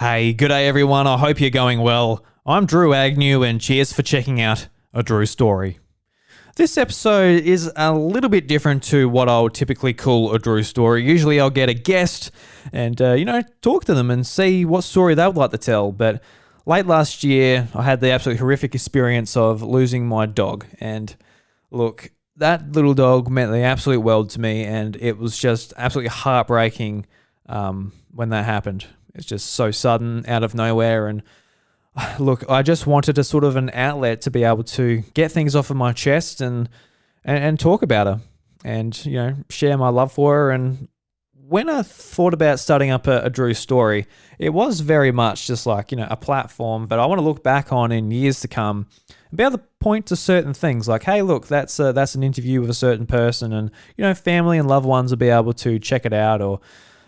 Hey, good day everyone. I hope you're going well. I'm Drew Agnew and cheers for checking out A Drew Story. This episode is a little bit different to what I would typically call a Drew story. Usually I'll get a guest and, talk to them and see what story they would like to tell. But late last year, I had the absolutely horrific experience of losing my dog. And look, that little dog meant the absolute world to me, and it was just absolutely heartbreaking when that happened. It's just so sudden, out of nowhere, and look, I just wanted a sort of an outlet to be able to get things off of my chest and talk about her and, share my love for her. And when I thought about starting up a Drew story, it was very much just like, a platform, but I want to look back on in years to come and be able to point to certain things like, hey, look, that's an interview with a certain person, and, family and loved ones will be able to check it out or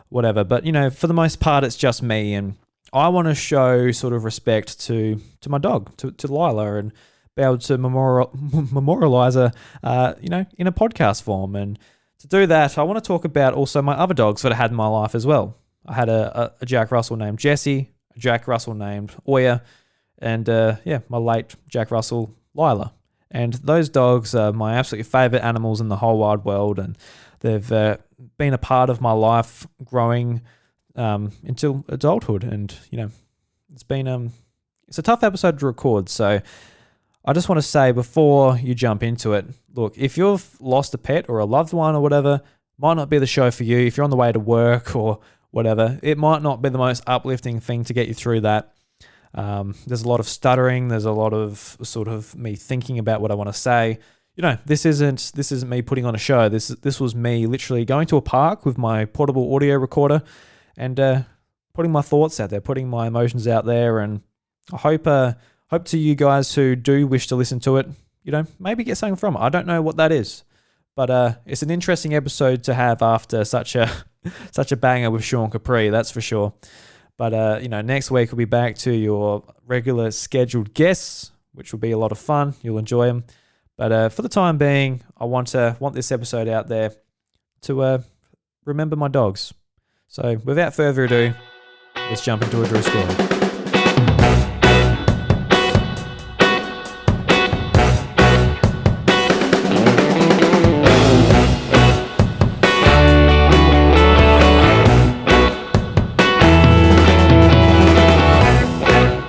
whatever. But, for the most part, it's just me, and I want to show sort of respect to my dog, to Lyla, and be able to memorialize her, in a podcast form. And to do that, I want to talk about also my other dogs that I had in my life as well. I had a Jack Russel named Jesse, a Jack Russel named Oya, and my late Jack Russel, Lyla. And those dogs are my absolutely favorite animals in the whole wide world, and they've been a part of my life growing until adulthood. And it's been it's a tough episode to record, so I just want to say before you jump into it, look, if you've lost a pet or a loved one or whatever, might not be the show for you. If you're on the way to work or whatever, it might not be the most uplifting thing to get you through that. There's a lot of stuttering, there's a lot of sort of me thinking about what I want to say. This isn't me putting on a show. This was me literally going to a park with my portable audio recorder and putting my thoughts out there, putting my emotions out there. And I hope to you guys who do wish to listen to it, maybe get something from it. I don't know what that is, but it's an interesting episode to have after such a banger with Sean Capri, that's for sure. But next week we'll be back to your regular scheduled guests, which will be a lot of fun. You'll enjoy them. But for the time being, I want this episode out there to remember my dogs. So without further ado, let's jump into a Drew story.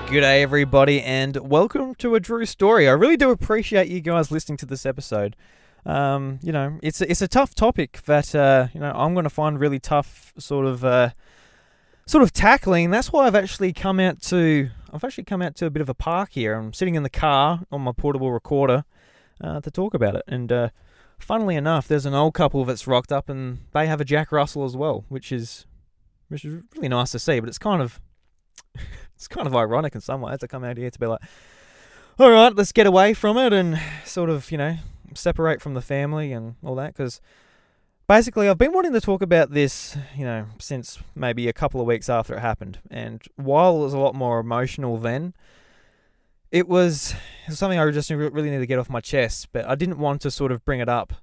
G'day everybody, and welcome to a Drew story. I really do appreciate you guys listening to this episode. It's a tough topic that I'm going to find really tough sort of tackling. That's why I've actually come out to a bit of a park here. I'm sitting in the car on my portable recorder to talk about it. And funnily enough, there's an old couple that's rocked up, and they have a Jack Russel as well, which is really nice to see. But it's kind of ironic in some ways to come out here to be like, all right, let's get away from it and sort of, separate from the family and all that. Because basically I've been wanting to talk about this, since maybe a couple of weeks after it happened. And while it was a lot more emotional then, it was something I just really need to get off my chest. But I didn't want to sort of bring it up,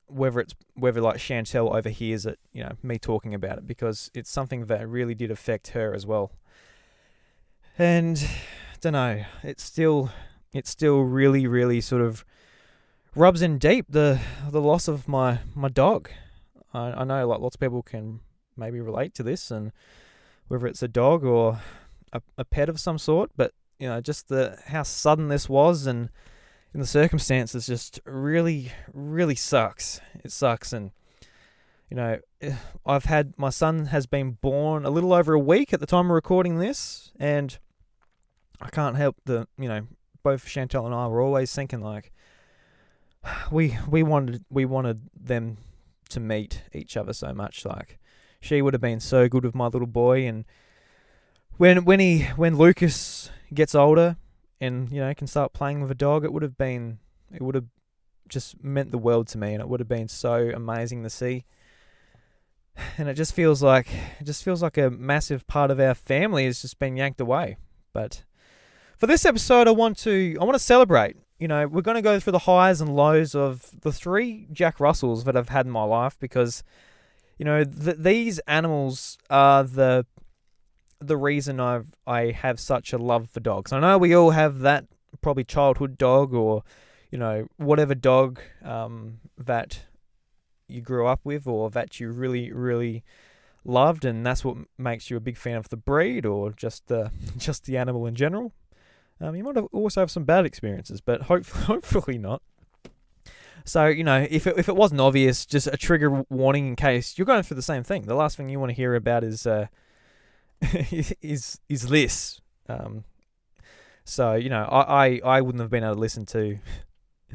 whether like Chantelle overhears it, me talking about it, because it's something that really did affect her as well. And don't know, it still really, really sort of rubs in deep, the loss of my dog. I know like lots of people can maybe relate to this, and whether it's a dog or a pet of some sort, but just how sudden this was, and in the circumstances, just really, really sucks. It sucks. And, my son has been born a little over a week at the time of recording this, and I can't help both Chantelle and I were always thinking like, we wanted them to meet each other so much. Like, she would have been so good with my little boy, and when Lucas gets older and can start playing with a dog, it would have just meant the world to me, and it would have been so amazing to see. And it just feels like a massive part of our family has just been yanked away. But for this episode, I want to celebrate. We're going to go through the highs and lows of the 3 Jack Russells that I've had in my life, because these animals are the the reason I have such a love for dogs. I know we all have that probably childhood dog, or whatever dog that you grew up with, or that you really, really loved, and that's what makes you a big fan of the breed, or just the animal in general. You might also have some bad experiences, but hopefully not. So, if it wasn't obvious, just a trigger warning in case you're going through the same thing. The last thing you want to hear about is is this. So, I wouldn't have been able to listen to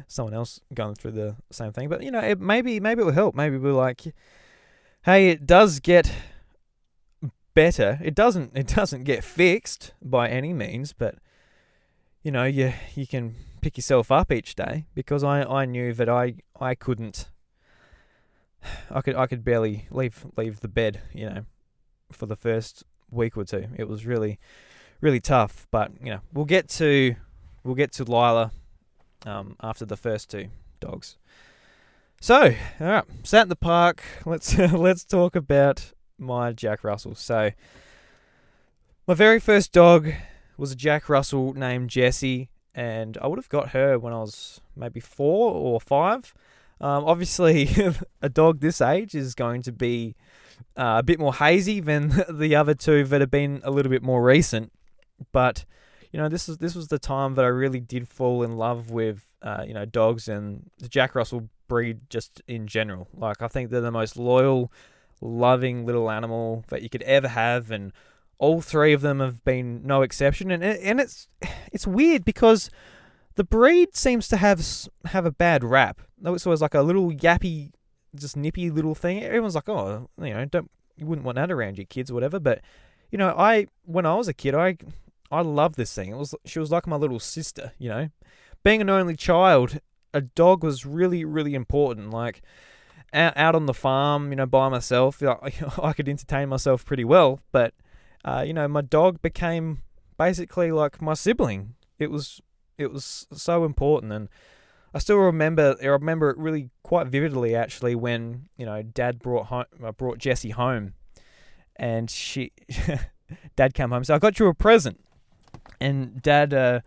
someone else going through the same thing. But, maybe it will help. Maybe we're like, hey, it does get better. It doesn't get fixed by any means, but you can pick yourself up each day, because I knew that I couldn't. I could barely leave the bed, for the first week or two. It was really, really tough. But we'll get to Lyla after the first two dogs. So, all right, sat in the park. Let's talk about my Jack Russell. So, my very first dog was a Jack Russell named Jessie, and I would have got her when I was maybe 4 or 5. Obviously, a dog this age is going to be a bit more hazy than the other two that have been a little bit more recent. But this was the time that I really did fall in love with dogs and the Jack Russell breed just in general. Like, I think they're the most loyal, loving little animal that you could ever have, and all three of them have been no exception. And it's weird because the breed seems to have a bad rap. It's always like a little yappy, just nippy little thing. Everyone's like, oh, you wouldn't want that around your kids or whatever. But when I was a kid, I loved this thing. She was like my little sister. Being an only child, a dog was really, really important. Like, out on the farm, by myself, I could entertain myself pretty well. But my dog became basically like my sibling. It was so important, and I still remember it really quite vividly, actually, when Dad brought Jessie home, and Dad came home. So I got you a present, and Dad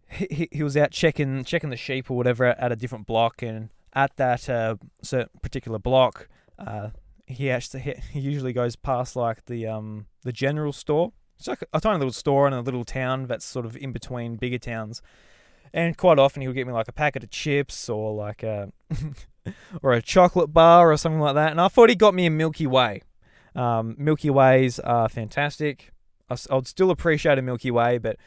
he was out checking the sheep or whatever at a different block, and at that certain particular block, he usually goes past like the general store. It's like a tiny little store in a little town that's sort of in between bigger towns. And quite often he'll get me like a packet of chips, or like or a chocolate bar or something like that. And I thought he got me a Milky Way. Milky Ways are fantastic. I'd still appreciate a Milky Way, but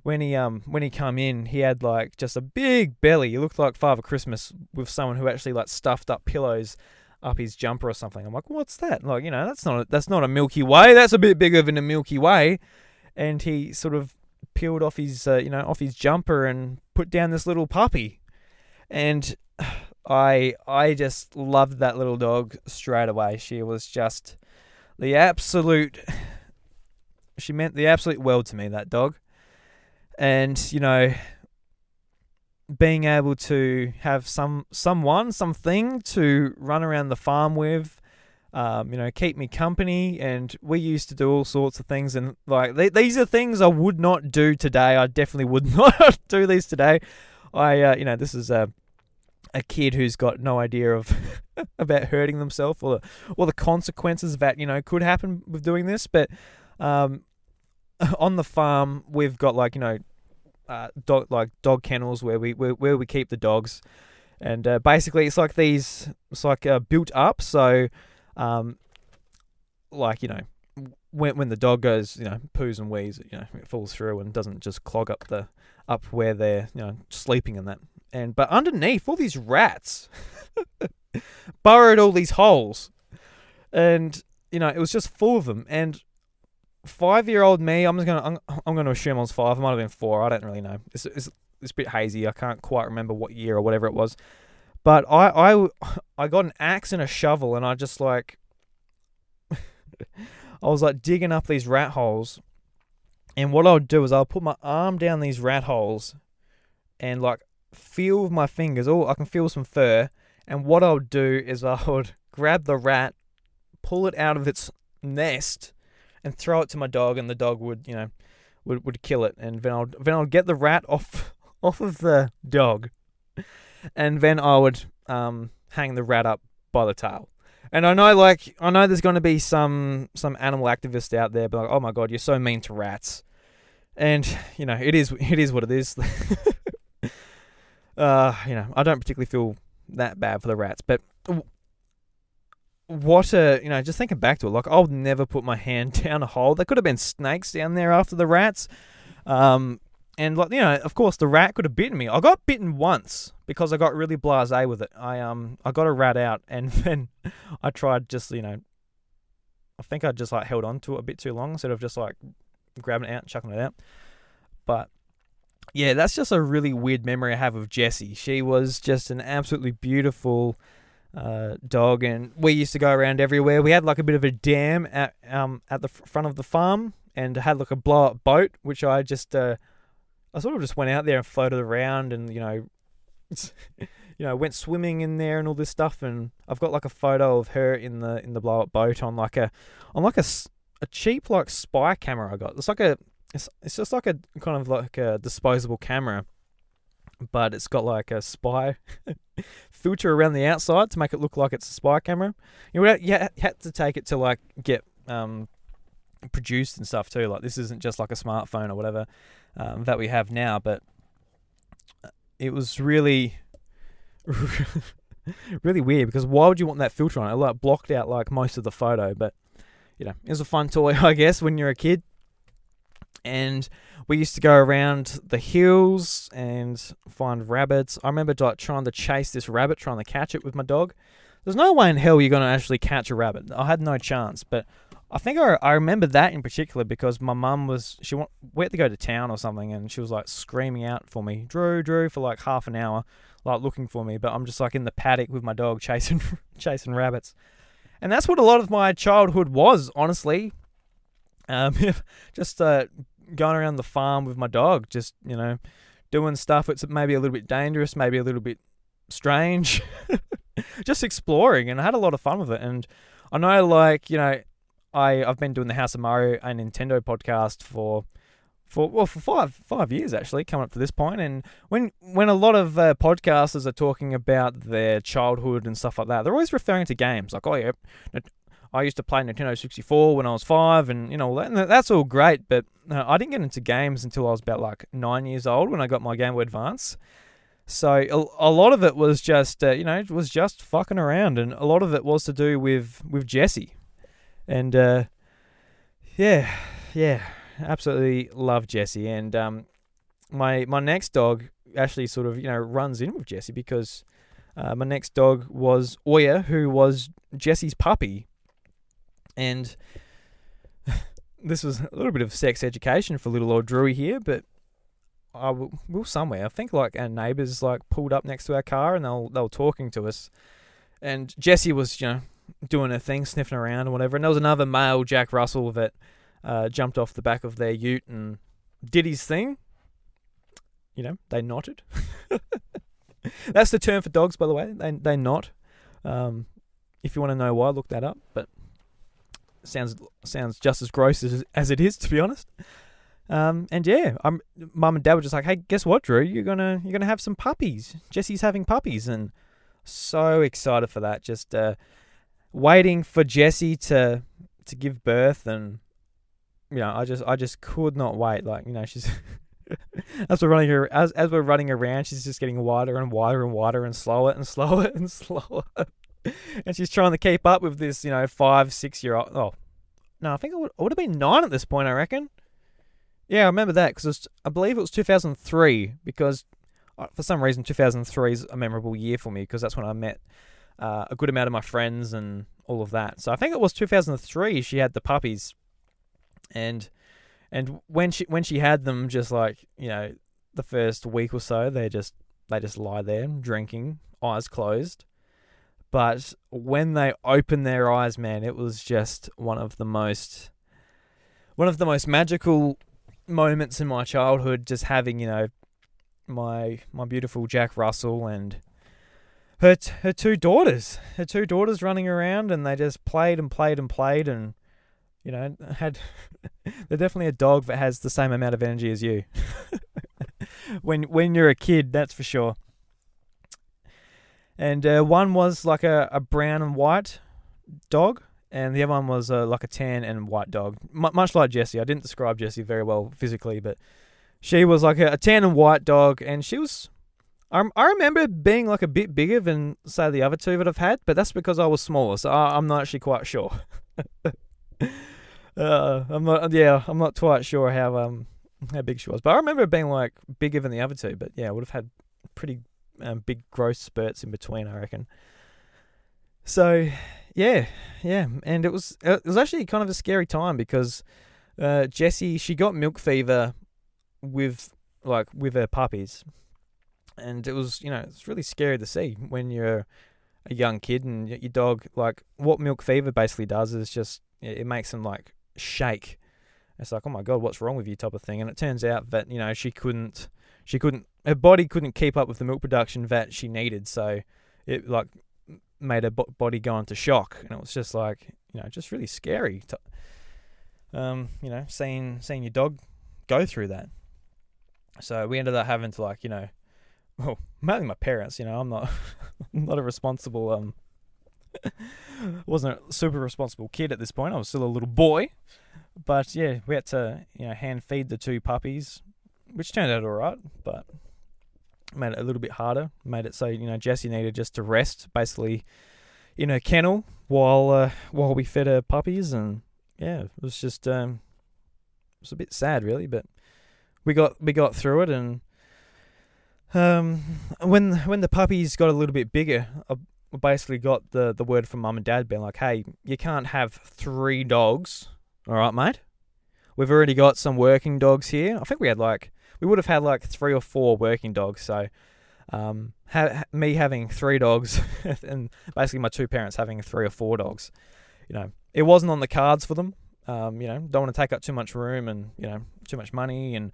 when he come in, he had like just a big belly. He looked like Father Christmas with someone who actually like stuffed up pillows up his jumper or something. I'm like, what's that? Like, that's not a Milky Way. That's a bit bigger than a Milky Way. And he sort of peeled off his jumper and put down this little puppy. And I just loved that little dog straight away. She was just she meant the absolute world to me, that dog. And, being able to have something to run around the farm with, keep me company. And we used to do all sorts of things. And like, these are things I would not do today. I definitely would not do these today. This is a kid who's got no idea of about hurting themselves or the consequences that, could happen with doing this. But, on the farm, we've got like, dog kennels where we keep the dogs, and basically it's like built up. So, when the dog goes, poos and wheeze, it falls through and doesn't just clog up where they're sleeping and that. But underneath, all these rats burrowed all these holes, and it was just full of them. And 5-year-old me, I'm gonna assume I was 5. I might have been 4. I don't really know. It's a bit hazy. I can't quite remember what year or whatever it was. But I got an axe and a shovel, and I just like I was like digging up these rat holes. And what I would do is I'll put my arm down these rat holes, and like feel with my fingers. Oh, I can feel some fur. And what I would do is I would grab the rat, pull it out of its nest, and throw it to my dog, and the dog would, would kill it, and then I'd get the rat off of the dog, and then I would hang the rat up by the tail. And I know there's going to be some animal activists out there, but like, oh my god, you're so mean to rats. And it is what it is. I don't particularly feel that bad for the rats, but just thinking back to it, like, I would never put my hand down a hole. There could have been snakes down there after the rats. And of course the rat could have bitten me. I got bitten once because I got really blasé with it. I got a rat out, and then I tried I think I just held on to it a bit too long instead of just grabbing it out and chucking it out. But yeah, that's just a really weird memory I have of Jessie. She was just an absolutely beautiful dog, and we used to go around everywhere. We had a bit of a dam at the front of the farm, and had a blow up boat, which I just I sort of just went out there and floated around, and went swimming in there and all this stuff. And I've got a photo of her in the blow up boat on a cheap spy camera I got. It's just a kind of a disposable camera, but it's got a spy filter around the outside to make it look like it's a spy camera. You had to take it to get produced and stuff too. This isn't just a smartphone or whatever that we have now, but it was really really weird, because why would you want that filter on it? It blocked out most of the photo, but it was a fun toy, I guess, when you're a kid. And we used to go around the hills and find rabbits. I remember trying to chase this rabbit, trying to catch it with my dog. There's no way in hell you're going to actually catch a rabbit. I had no chance. But I think I remember that in particular because my mum we had to go to town or something, and she was screaming out for me, Drew, for half an hour, looking for me. But I'm just in the paddock with my dog chasing rabbits. And that's what a lot of my childhood was, honestly. Just going around the farm with my dog, just doing stuff that's maybe a little bit dangerous, maybe a little bit strange, just exploring, and I had a lot of fun with it. And I know, I've been doing the House of Mario and Nintendo podcast for 5 years actually, coming up to this point. And when a lot of podcasters are talking about their childhood and stuff like that, they're always referring to games oh yeah, I used to play Nintendo 64 when I was 5, and and that's all great, but I didn't get into games until I was about 9 years old when I got my Game Boy Advance. So a lot of it was just it was just fucking around, and a lot of it was to do with Jessie. And yeah, absolutely love Jessie. And my next dog actually sort of runs in with Jessie, because my next dog was Oya, who was Jessie's puppy. And this was a little bit of sex education for little old Drewy here, but we were somewhere. I think our neighbours pulled up next to our car, and they were talking to us. And Jessie was doing her thing, sniffing around and whatever. And there was another male, Jack Russel, that jumped off the back of their ute and did his thing. They knotted. That's the term for dogs, by the way. They knot. If you want to know why, look that up. But sounds just as gross as it is, to be honest. And yeah, Mum and Dad were just like, hey, guess what, Drew? You're gonna have some puppies. Jessie's having puppies, and so excited for that. Just waiting for Jessie to give birth, and I just could not wait. She's as we're running around, she's just getting wider and wider and wider, and slower and slower and slower. And she's trying to keep up with this 5-6 year old. Oh no, I think it would have been 9 at this point, I reckon. Yeah, I remember that, because I believe it was 2003, because for some reason 2003 is a memorable year for me, because that's when I met a good amount of my friends and all of that. So I think it was 2003 she had the puppies. And when she had them, just the first week or so, they just lie there drinking, eyes closed. But when they opened their eyes, man, it was just one of the most magical moments in my childhood. Just having my beautiful Jack Russell and her two daughters running around, and they just played and played and played. And had they're definitely a dog that has the same amount of energy as you. when you're a kid, that's for sure. And one was like a brown and white dog, and the other one was like a tan and white dog, much like Jessie. I didn't describe Jessie very well physically, but she was like a tan and white dog, and she was. I remember being like a bit bigger than say the other two that I've had, but that's because I was smaller, so I'm not actually quite sure. I'm not quite sure how big she was, but I remember it being like bigger than the other two. But yeah, I would have had pretty big growth spurts in between, I reckon. So yeah, and it was actually kind of a scary time because Jessie, she got milk fever with her puppies, and it was it's really scary to see when you're a young kid and your dog, like what milk fever basically does is just it makes them like shake. It's like, oh my god, what's wrong with you type of thing. And it turns out that she couldn't her body couldn't keep up with the milk production that she needed, so it like made her body go into shock, and it was just like just really scary seeing your dog go through that. So we ended up having to well, mainly my parents. I'm not not a responsible wasn't a super responsible kid at this point. I was still a little boy. But yeah, we had to hand feed the two puppies, which turned out alright, but made it a little bit harder. Made it so Jessie needed just to rest basically in her kennel while we fed her puppies, and yeah, it was just it was a bit sad really, but we got through it. And when the puppies got a little bit bigger, I basically got the word from mum and dad being like, hey, you can't have 3 dogs. All right, mate. We've already got some working dogs here. I think we would have had 3 or 4 working dogs. So, me having 3 dogs and basically my 2 parents having 3 or 4 dogs, it wasn't on the cards for them. Don't want to take up too much room and too much money and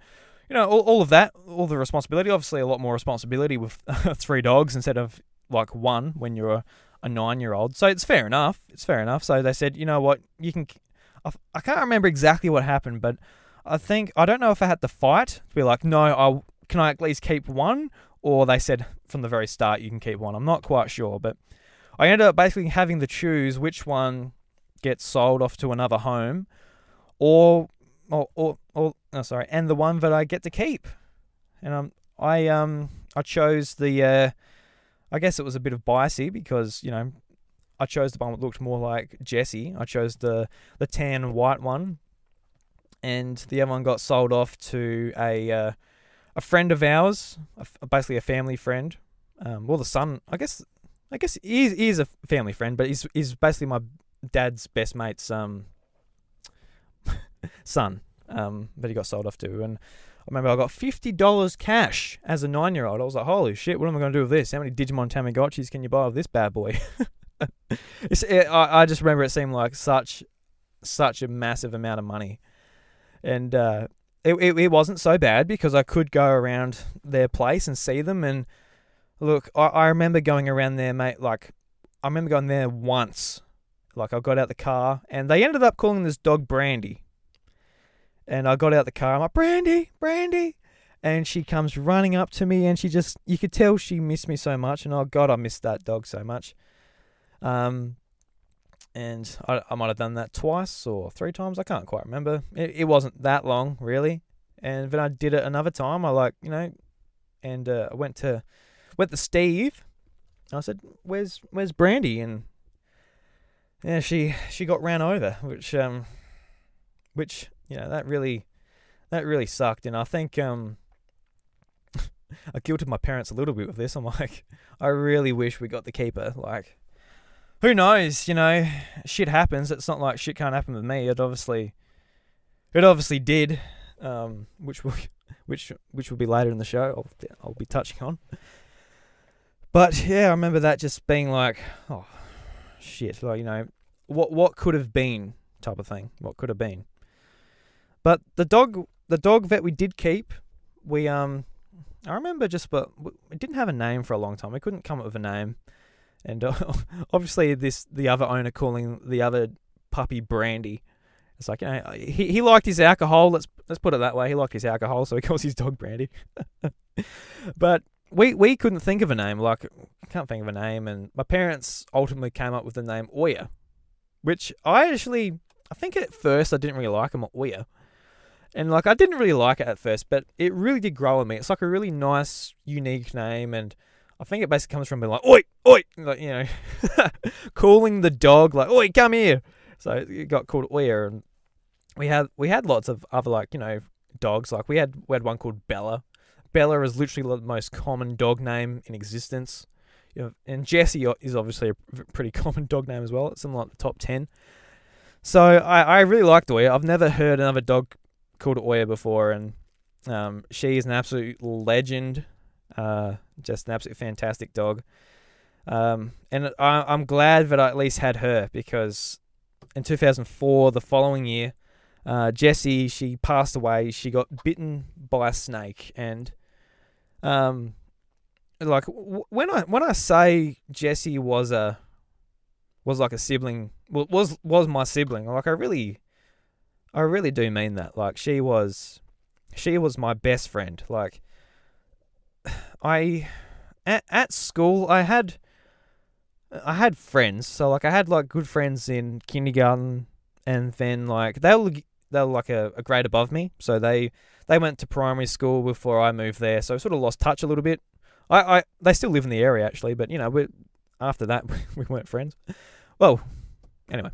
all of that, all the responsibility. Obviously, a lot more responsibility with 3 dogs instead of 1 when you're a 9-year-old. So it's fair enough. So they said, you know what, you can. I can't remember exactly what happened, but I don't know if I had to fight to be like, no, can I at least keep 1? Or they said from the very start you can keep 1. I'm not quite sure, but I ended up basically having to choose which one gets sold off to another home, and the one that I get to keep. And I chose the I guess it was a bit of biasy because I chose the one that looked more like Jessie. I chose the tan and white one, and the other one got sold off to a friend of ours, basically a family friend. The son, I guess he is a family friend, but he's basically my dad's best mate's son. That he got sold off to, and I remember I got $50 cash as a 9-year-old. I was like, holy shit, what am I going to do with this? How many Digimon Tamagotchis can you buy with this bad boy? I just remember it seemed like such a massive amount of money, and it wasn't so bad because I could go around their place and see them. And look, I remember going around there, mate. I remember going there once. I got out the car and they ended up calling this dog Brandy. And I got out the car. I'm like, Brandy. And she comes running up to me and you could tell she missed me so much. And oh God, I missed that dog so much. And I might have done that 2 or 3 times. I can't quite remember. It wasn't that long, really. And then I did it another time. I went to Steve. I said, "Where's Brandy?" And yeah, she got ran over, which that really sucked. And I think I guilted my parents a little bit with this. I'm like, I really wish we got to keep her. Who knows? Shit happens. It's not like shit can't happen with me. It obviously did, which will be later in the show. I'll be touching on. But yeah, I remember that just being like, oh shit, what could have been type of thing. What could have been. But the dog that we did keep, I remember but it didn't have a name for a long time. We couldn't come up with a name. And obviously the other owner calling the other puppy Brandy. It's like, he liked his alcohol. Let's put it that way. He liked his alcohol, so he calls his dog Brandy. But we couldn't think of a name. Like, I can't think of a name, and my parents ultimately came up with the name Oya, which I think at first I didn't really like him, Oya. And like, I didn't really like it at first, but it really did grow on me. It's like a really nice, unique name, and I think it basically comes from being like, oi, oi, like, calling the dog like, oi, come here. So it got called Oya, and we had lots of other, like, dogs. Like we had one called Bella. Bella is literally the most common dog name in existence. And Jessie is obviously a pretty common dog name as well. It's in like the top 10. So I really liked Oya. I've never heard another dog called Oya before, and she is an absolute legend. Just an absolutely fantastic dog. And I'm glad that I at least had her, because in 2004, the following year, Jessie, she passed away. She got bitten by a snake, and like when I say Jessie was like a sibling, was my sibling. Like I really do mean that. Like she was my best friend. Like at school I had friends. So like I had like good friends in kindergarten, and then like they were like a grade above me. So they went to primary school before I moved there. So I sort of lost touch a little bit. They still live in the area actually, but after that we weren't friends. Well, anyway,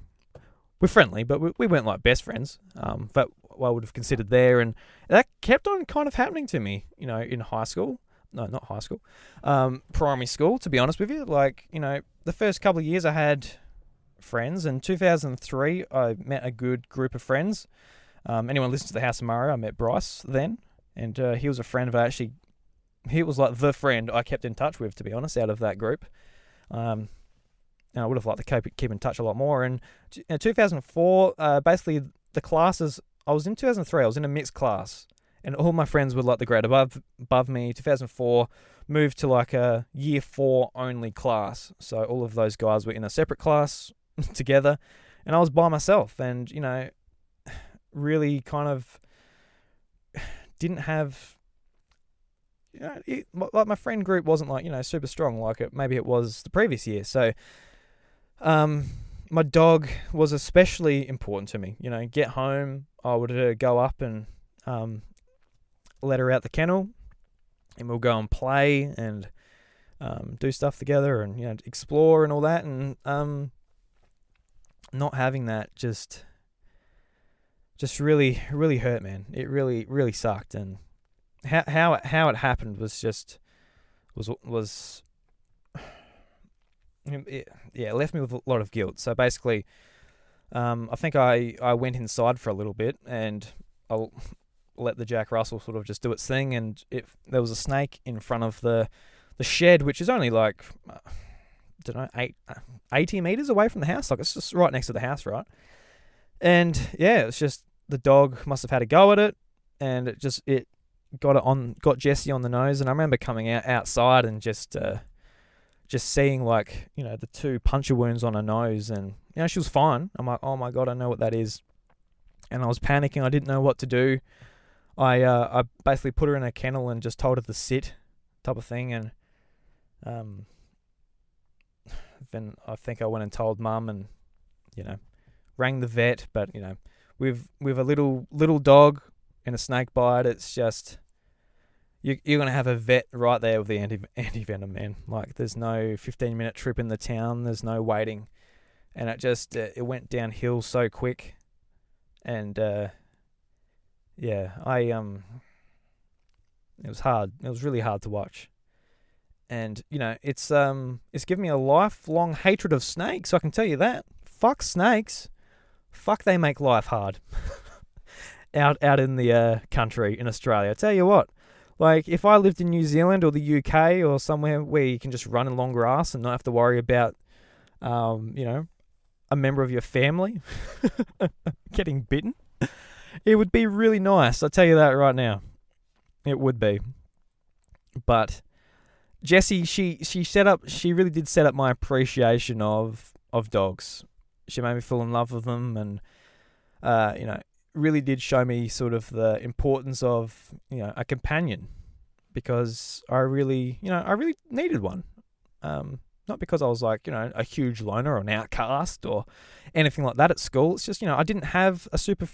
we're friendly, but we weren't like best friends. But I would have considered there, and that kept on kind of happening to me, in high school. No, not high school. Primary school, to be honest with you. Like, the first couple of years I had friends. In 2003, I met a good group of friends. Anyone listens to the House of Mario, I met Bryce then, and he was a friend of he was like the friend I kept in touch with, to be honest, out of that group. And I would have liked to keep in touch a lot more. And in 2004, basically the classes, I was in 2003, I was in a mixed class, and all my friends were like the grade above me. 2004, moved to like a year 4 only class. So all of those guys were in a separate class together, and I was by myself, and, really kind of didn't have, like my friend group wasn't like, super strong like maybe it was the previous year. So, my dog was especially important to me. Get home, I would go up and let her out the kennel, and we'll go and play and do stuff together, and explore and all that. And not having that just really hurt, man. It really sucked. And how it happened was it left me with a lot of guilt. So basically, I think I went inside for a little bit, and I'll let the Jack Russel sort of just do its thing. And there was a snake in front of the shed, which is only like, 80 meters away from the house. Like, it's just right next to the house, right? And yeah, it's just the dog must have had a go at it, and it got Jessie on the nose. And I remember coming outside and just seeing, like, the 2 puncture wounds on her nose, and she was fine. I'm like, oh my god, I know what that is. And I was panicking. I didn't know what to do. I basically put her in a kennel and just told her to sit, type of thing. And then I think I went and told Mum, and rang the vet. But with a little dog and a snake bite, it's just, you're gonna have a vet right there with the anti-venom, man. Like, there's no 15-minute trip in the town. There's no waiting, and it went downhill so quick. And it was hard. It was really hard to watch. And it's given me a lifelong hatred of snakes. I can tell you that. Fuck snakes. Fuck, they make life hard. out in the country in Australia. I tell you what. Like, if I lived in New Zealand or the UK or somewhere where you can just run along grass and not have to worry about, a member of your family getting bitten, it would be really nice. I'll tell you that right now. It would be. But Jessie, she really did set up my appreciation of dogs. She made me fall in love with them, and really did show me sort of the importance of, a companion, because I really needed one. Not because I was like, a huge loner or an outcast or anything like that at school. It's just, I didn't have a super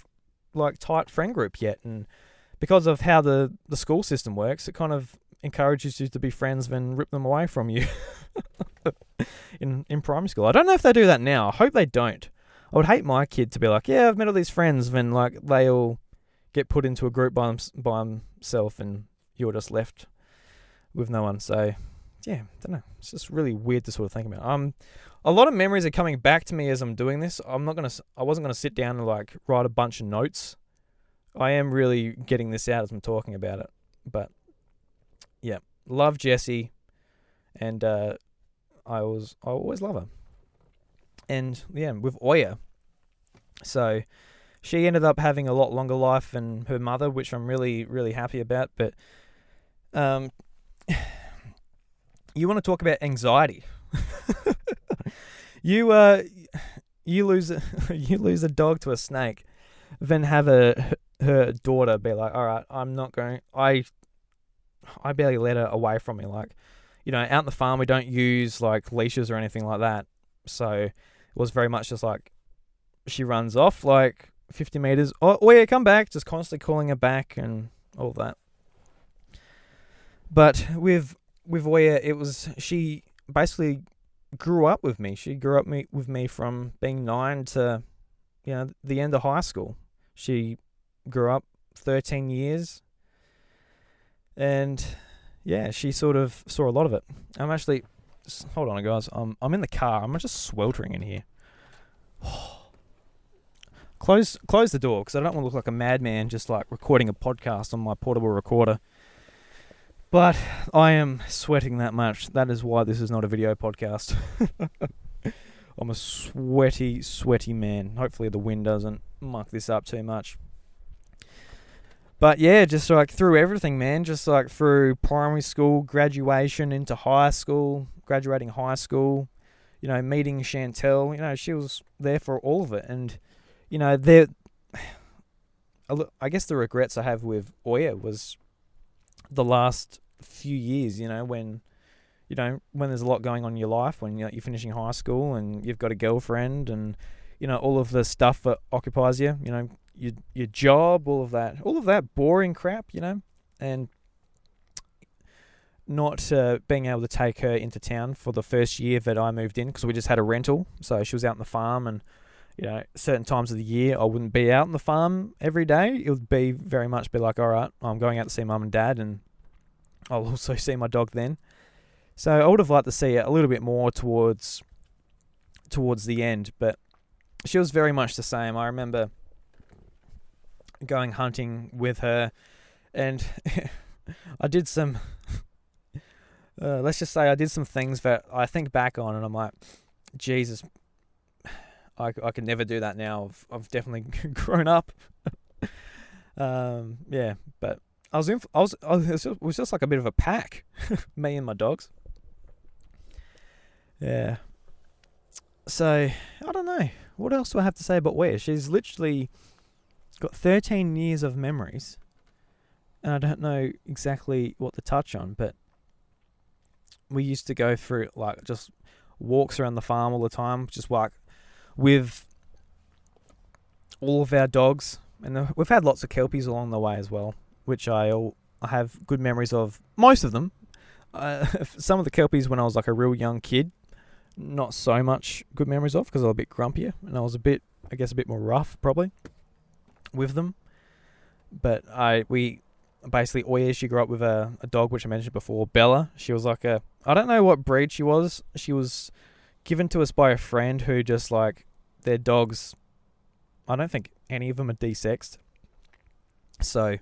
tight friend group yet. And because of how the school system works, it kind of encourages you to be friends then rip them away from you in primary school. I don't know if they do that now. I hope they don't. I would hate my kid to be like, yeah, I've met all these friends, then they all get put into a group by himself and you're just left with no one. So yeah, I don't know. It's just really weird to sort of think about. A lot of memories are coming back to me as I'm doing this. I wasn't gonna sit down and write a bunch of notes. I am really getting this out as I'm talking about it. But yeah, love Jessie, and I always love her. And yeah, with Oya, so she ended up having a lot longer life than her mother, which I'm really, really happy about. But you want to talk about anxiety? You lose a dog to a snake, then have her daughter be like, all right, I'm not going. I barely let her away from me. Out in the farm we don't use leashes or anything like that, so it was very much just she runs off 50 meters. Oh yeah, come back! Just constantly calling her back and all that. But with Oya, she basically grew up with me. She grew up with me from being 9 to the end of high school. She grew up 13 years, and yeah, she sort of saw a lot of it. I'm actually, hold on guys, I'm in the car. I'm just sweltering in here. Close the door, because I don't want to look like a madman just recording a podcast on my portable recorder. But I am sweating that much. That is why this is not a video podcast. I'm a sweaty man. Hopefully the wind doesn't muck this up too much. But yeah, just through everything, man. Just through primary school, graduation into high school, graduating high school, meeting Chantelle. She was there for all of it. And, I guess the regrets I have with Oya was the last few years, when there's a lot going on in your life, when you're finishing high school and you've got a girlfriend and all of the stuff that occupies you, your job, all of that boring crap, and not being able to take her into town for the first year that I moved in, because we just had a rental, so she was out on the farm, and certain times of the year I wouldn't be out on the farm every day. It would be very much all right, I'm going out to see mum and dad, and I'll also see my dog then. So I would have liked to see it a little bit more towards the end, but she was very much the same. I remember going hunting with her, and I did some let's just say I did some things that I think back on and I'm like, Jesus, I can never do that now. I've definitely grown up. Yeah, but it was just a bit of a pack, me and my dogs. Yeah. So, I don't know. What else do I have to say about Wea? She's literally got 13 years of memories. And I don't know exactly what to touch on, but we used to go through just walks around the farm all the time, just with all of our dogs. And we've had lots of kelpies along the way as well, which I have good memories of. Most of them. Some of the kelpies when I was a real young kid, not so much good memories of, because I was a bit grumpier and I was a bit more rough probably with them. But basically Oya, she grew up with a dog which I mentioned before, Bella. She was I don't know what breed she was. She was given to us by a friend who just their dogs, I don't think any of them are desexed. So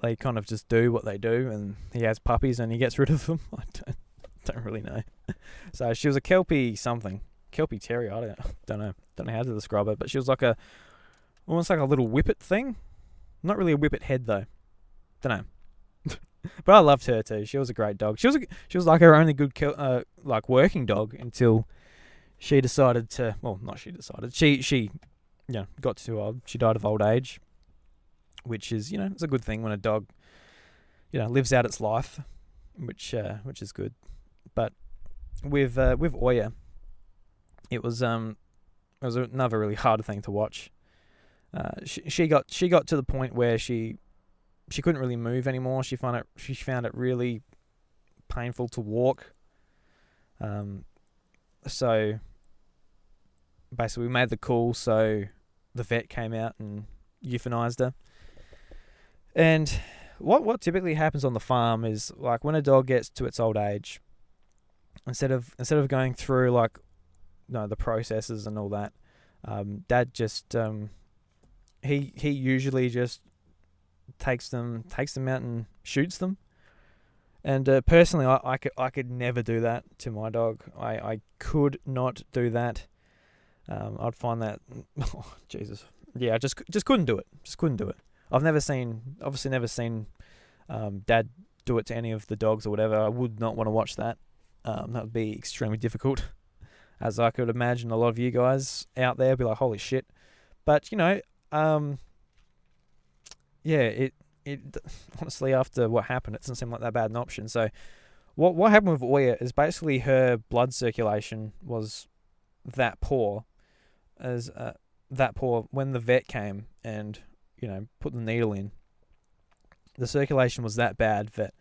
they kind of just do what they do, and he has puppies and he gets rid of them. I don't really know. So she was a Kelpie something. Kelpie Terrier, I don't know how to describe it, but she was almost like a little whippet thing. Not really a whippet head though. Don't know. But I loved her too. She was a great dog. She was her only good working dog until she decided to, well, not she decided. She got too old. She died of old age, which is, it's a good thing when a dog, lives out its life, which is good. But with Oya, it was another really hard thing to watch. She got to the point where she couldn't really move anymore. She found it really painful to walk. So basically we made the call, so the vet came out and euthanized her. And what typically happens on the farm is, like, when a dog gets to its old age, instead of going through the processes and all that, Dad just he usually just takes them out and shoots them. And personally, I could never do that to my dog. I could not do that. I'd find that, oh, Jesus, yeah, I just couldn't do it. Just couldn't do it. I've never seen Dad do it to any of the dogs or whatever. I would not want to watch that. That would be extremely difficult, as I could imagine a lot of you guys out there be like, holy shit. But it honestly, after what happened, it doesn't seem like that bad an option. So what happened with Oya is basically her blood circulation was that poor when the vet came and put the needle in. The circulation was that bad that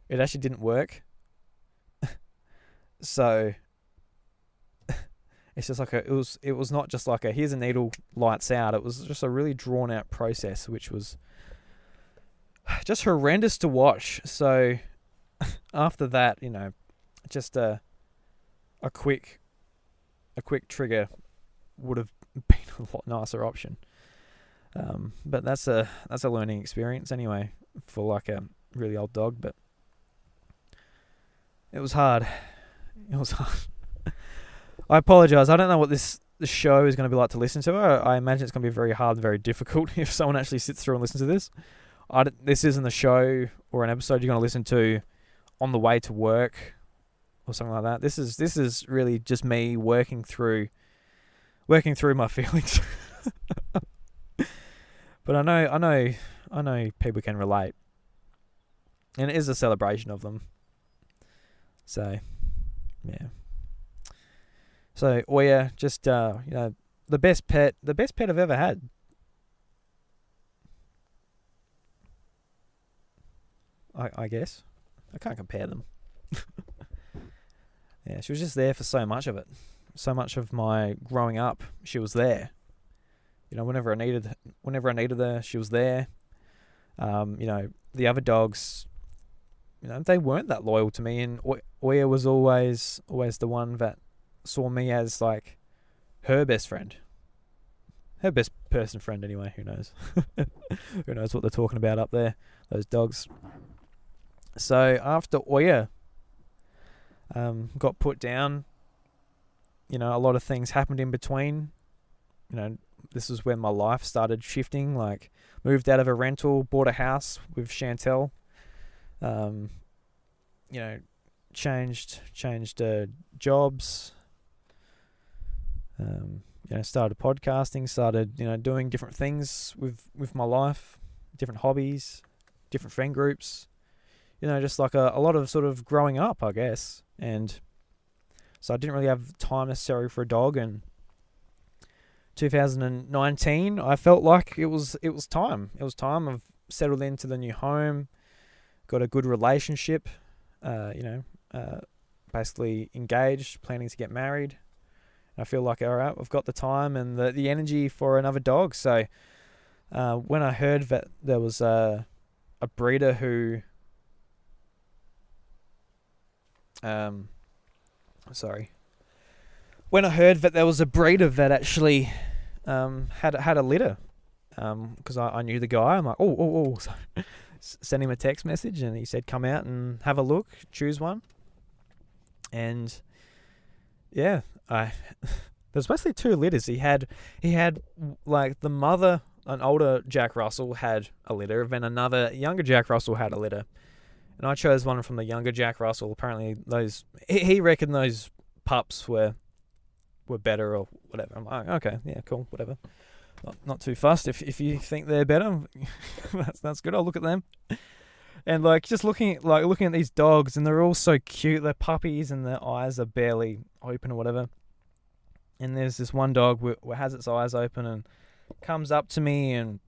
it actually didn't work. So it's just it was not just like here's a needle, lights out. It was just a really drawn out process, which was just horrendous to watch. So after that, just a quick trigger would have been a lot nicer option. But that's a learning experience anyway for like a really old dog. But it was hard. I apologize. I don't know what the show is going to be like to listen to. I imagine it's going to be very hard and very difficult if someone actually sits through and listens to this. This isn't a show or an episode you're going to listen to on the way to work or something like that. This is really just me working through my feelings. But I know people can relate, and it is a celebration of them. So, yeah. So Oya, just the best pet I've ever had. I guess I can't compare them. Yeah, she was just there for so much of it. So much of my growing up, she was there. Whenever I needed her, she was there. The other dogs, they weren't that loyal to me, and Oya was always the one that saw me as like her best friend, her best person friend. Anyway, who knows? Who knows what they're talking about up there, those dogs. So after Oya got put down, a lot of things happened in between. This is when my life started shifting. Like, moved out of a rental, bought a house with Chantelle. Changed jobs. Started podcasting. Started doing different things with my life, different hobbies, different friend groups. Just like a lot of sort of growing up, I guess. And so I didn't really have time necessarily for a dog. And 2019, I felt like it was time. It was time. I've settled into the new home, got a good relationship, basically engaged, planning to get married. I feel like, all right, I've got the time and the energy for another dog. So when I heard that there was a breeder who when I heard that there was a breeder that actually had a litter, because I knew the guy, I'm like, oh. So sent him a text message, and he said, come out and have a look, choose one. And yeah, there's basically two litters. He had like the mother, an older Jack Russel had a litter, then another younger Jack Russel had a litter. And I chose one from the younger Jack Russel. Apparently he reckoned those pups were better or whatever. I'm like, okay, yeah, cool, whatever. Not too fussed. If you think they're better, that's good. I'll look at them. And like just looking at these dogs, and they're all so cute. They're puppies, and their eyes are barely open or whatever. And there's this one dog who has its eyes open and comes up to me, and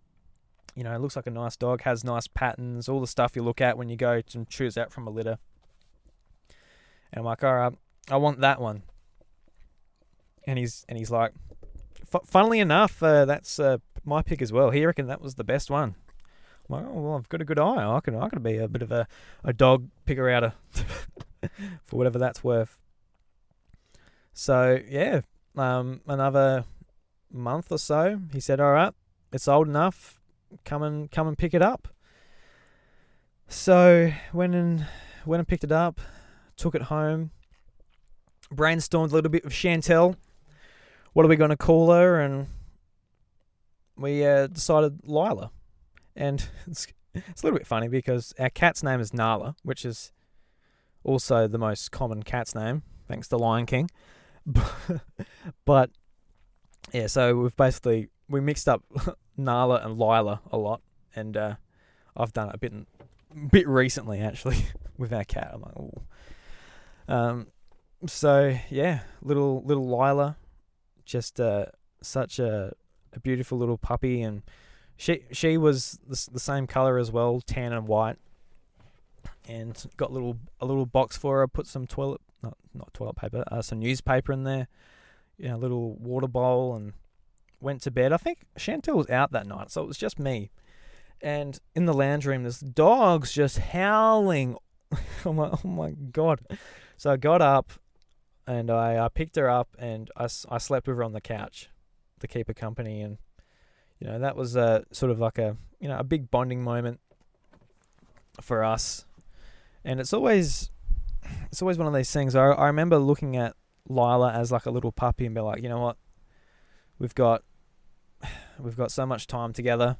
it looks like a nice dog, has nice patterns, all the stuff you look at when you go to choose out from a litter. And I'm like, all right, I want that one. And he's like, funnily enough, that's my pick as well. He reckoned that was the best one. I'm like, oh, well, I've got a good eye. I can be a bit of a dog picker outer for whatever that's worth. So yeah, another month or so, he said, all right, it's old enough. Come and pick it up. So went and picked it up, took it home, brainstormed a little bit with Chantelle. What are we going to call her? And we decided Lyla. And it's a little bit funny because our cat's name is Nala, which is also the most common cat's name, thanks to Lion King. But yeah, so we mixed up Nala and Lyla a lot, and I've done it a bit recently actually with our cat. I'm like, ooh. So yeah, little Lyla, just such a beautiful little puppy, and she was the same color as well, tan and white, and got a little box for her. Put some not toilet paper, some newspaper in there, a little water bowl, and went to bed. I think Chantelle was out that night, so it was just me. And in the lounge room, this dog's just howling. I'm like, oh my God. So I got up and I picked her up, and I slept with her on the couch to keep her company. And that was sort of like a big bonding moment for us. And it's always one of these things. I remember looking at Lyla as like a little puppy and be like, you know what, we've got so much time together,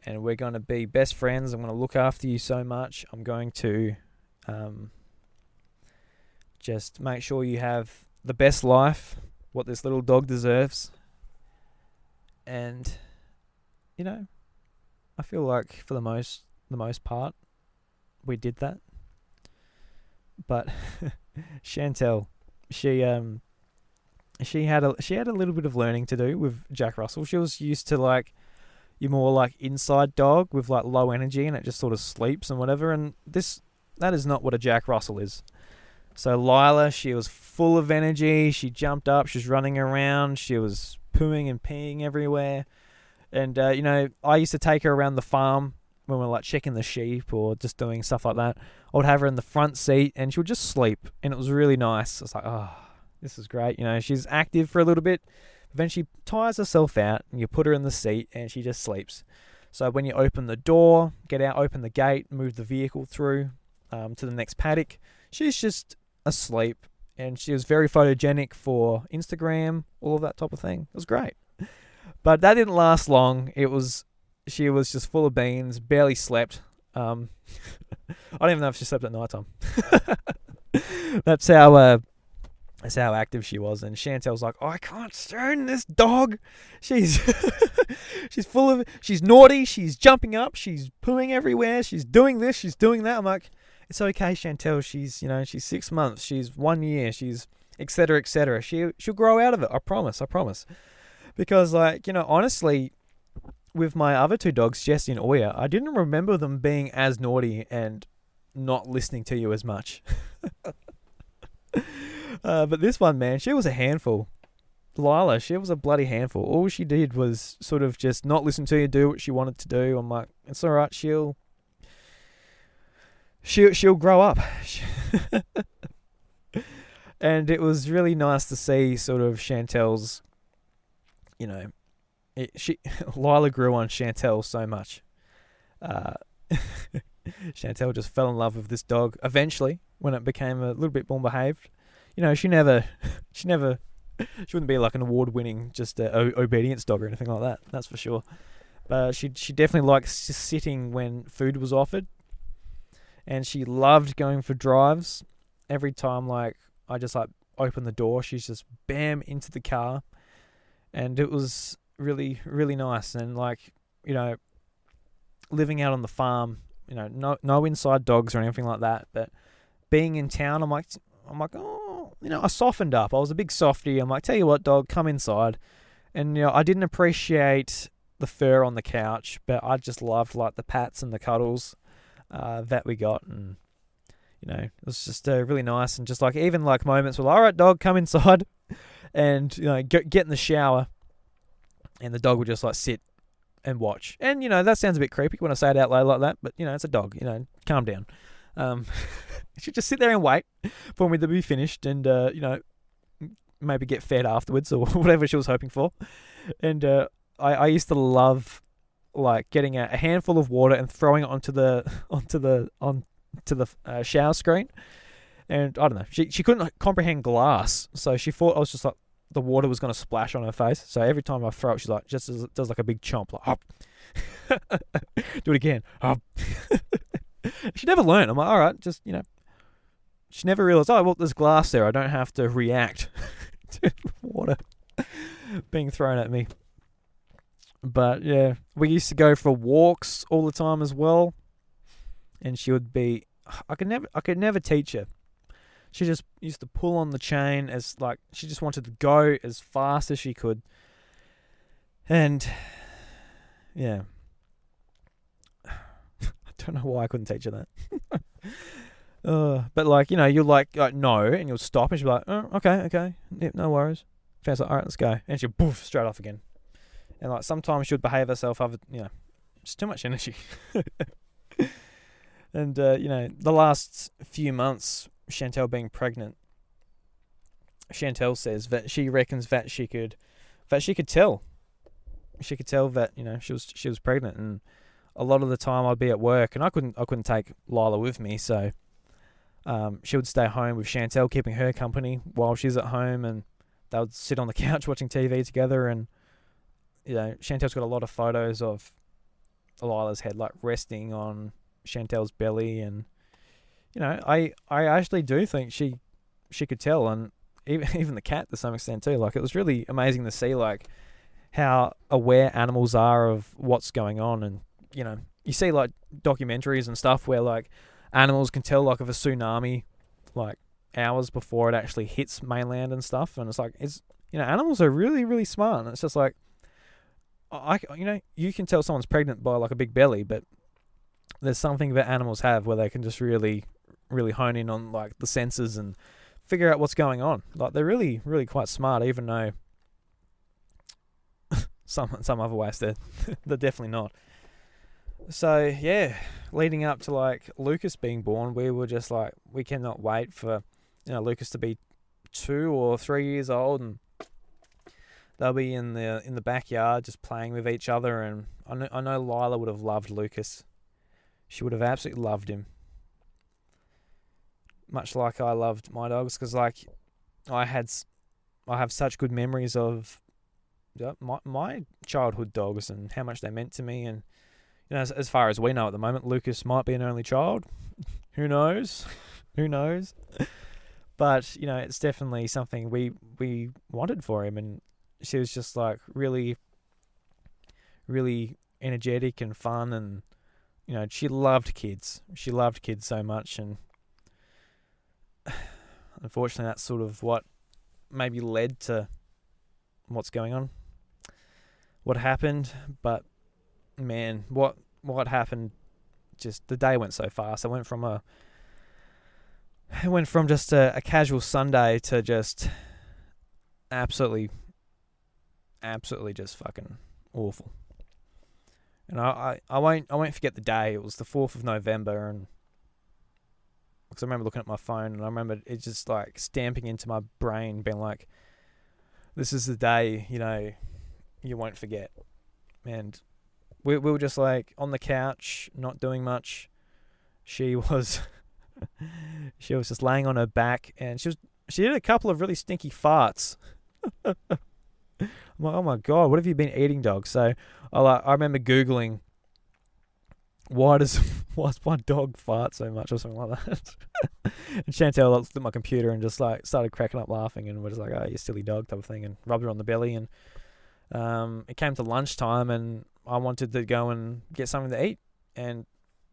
and we're going to be best friends. I'm going to look after you so much. I'm going to just make sure you have the best life, what this little dog deserves. And I feel like for the most part we did that. But Chantelle, she had a little bit of learning to do with Jack Russell. She was used to like your more like inside dog with like low energy, and it just sort of sleeps and whatever. And that is not what a Jack Russell is. So Lyla, she was full of energy. She jumped up. She was running around. She was pooing and peeing everywhere. And I used to take her around the farm when we were like checking the sheep or just doing stuff like that. I would have her in the front seat, and she would just sleep, and it was really nice. I was like, oh, this is great. She's active for a little bit, but then she tires herself out, and you put her in the seat, and she just sleeps. So when you open the door, get out, open the gate, move the vehicle through to the next paddock, she's just asleep, and she was very photogenic for Instagram, all of that type of thing. It was great. But that didn't last long. She was just full of beans, barely slept. I don't even know if she slept at night time. That's how active she was. And Chantelle's like, oh, I can't stand this dog. She's she's naughty, she's jumping up, she's pooing everywhere, she's doing this, she's doing that. I'm like, it's okay, Chantelle. She's 6 months, she's 1 year, she's etc. etc. She'll grow out of it. I promise. Because honestly, with my other two dogs, Jessie and Oya, I didn't remember them being as naughty and not listening to you as much. But this one, man, she was a handful. Lyla, she was a bloody handful. All she did was sort of just not listen to you, do what she wanted to do. I'm like, it's all right. She'll grow up. And it was really nice to see sort of Chantelle's, Lyla grew on Chantelle so much. Chantelle just fell in love with this dog eventually when it became a little bit more behaved. She wouldn't be like an award-winning just obedience dog or anything like that. That's for sure. But she definitely likes sitting when food was offered, and she loved going for drives. Every time I just open the door, she's just bam into the car, and it was really, really nice. And like, you know, living out on the farm, you know, no inside dogs or anything like that. But being in town, I'm like, oh, you know, I softened up. I was a big softie. I'm like, tell you what, dog, come inside. And, you know, I didn't appreciate the fur on the couch, but I just loved like the pats and the cuddles that we got. And, you know, it was just really nice. And just like, even like moments where, all right, dog, come inside. And, you know, get in the shower. And the dog would just like sit and watch. And, you know, that sounds a bit creepy when I say it out loud like that, but, you know, it's a dog, you know, calm down. She'd just sit there and wait for me to be finished and, you know, maybe get fed afterwards or whatever she was hoping for. And I used to love like getting a handful of water and throwing it onto the shower screen. And I don't know, she couldn't comprehend glass, so she thought I was just like the water was going to splash on her face. So every time I throw it, she's like just does like a big chomp, like hop. Do it again, hop. She never learned. I'm like, all right, just, you know. She never realized, oh, well, there's glass there. I don't have to react to water being thrown at me. But yeah, we used to go for walks all the time as well. And she would be, I could never teach her. She just used to pull on the chain as like, she just wanted to go as fast as she could. And yeah, I don't know why I couldn't teach her that. But like, you know, you're like no, and you'll stop and she'll be like, oh, okay, yep, no worries. Fan's like, all right, let's go. And she'll poof straight off again. And like sometimes she would behave herself over, you know, just too much energy. And you know, the last few months, Chantelle being pregnant, Chantelle says that she reckons that she could tell. She could tell that, you know, she was pregnant. And a lot of the time I'd be at work and I couldn't take Lyla with me, so she would stay home with Chantelle, keeping her company while she's at home, and they would sit on the couch watching TV together. And, you know, Chantelle's got a lot of photos of Lyla's head like resting on Chantelle's belly, and, you know, I actually do think she could tell, and even the cat to some extent too. Like, it was really amazing to see like how aware animals are of what's going on. And, you know, you see like documentaries and stuff where like animals can tell like of a tsunami like hours before it actually hits mainland and stuff. And it's like, you know, animals are really, really smart. And it's just like, you know, you can tell someone's pregnant by like a big belly, but there's something that animals have where they can just really, really hone in on like the senses and figure out what's going on. Like, they're really, really quite smart, even though some other ways they're definitely not. So yeah, leading up to like Lucas being born, we were just like, we cannot wait for, you know, Lucas to be 2 or 3 years old, and they'll be in the backyard just playing with each other. And I know Lyla would have loved Lucas. She would have absolutely loved him, much like I loved my dogs, because like I have such good memories of my childhood dogs and how much they meant to me. And, you know, as far as we know at the moment, Lucas might be an only child. Who knows? Who knows? But, you know, it's definitely something we wanted for him. And she was just like really, really energetic and fun. And, you know, she loved kids. She loved kids so much. And unfortunately, that's sort of what maybe led to what's going on, what happened. But man, what happened, just the day went so fast. I went from just a casual Sunday to just absolutely just fucking awful. And I won't forget the day. It was the 4th of November, and because I remember looking at my phone and I remember it just like stamping into my brain, being like, this is the day, you know, you won't forget. And we were just like on the couch, not doing much. She was just laying on her back, and she did a couple of really stinky farts. I'm like, oh my God, what have you been eating, dog? So I remember Googling, why dog fart so much or something like that. And Chantelle looked at my computer and just like started cracking up laughing, and we're just like, oh, you silly dog type of thing, and rubbed her on the belly. And It came to lunchtime, and I wanted to go and get something to eat. And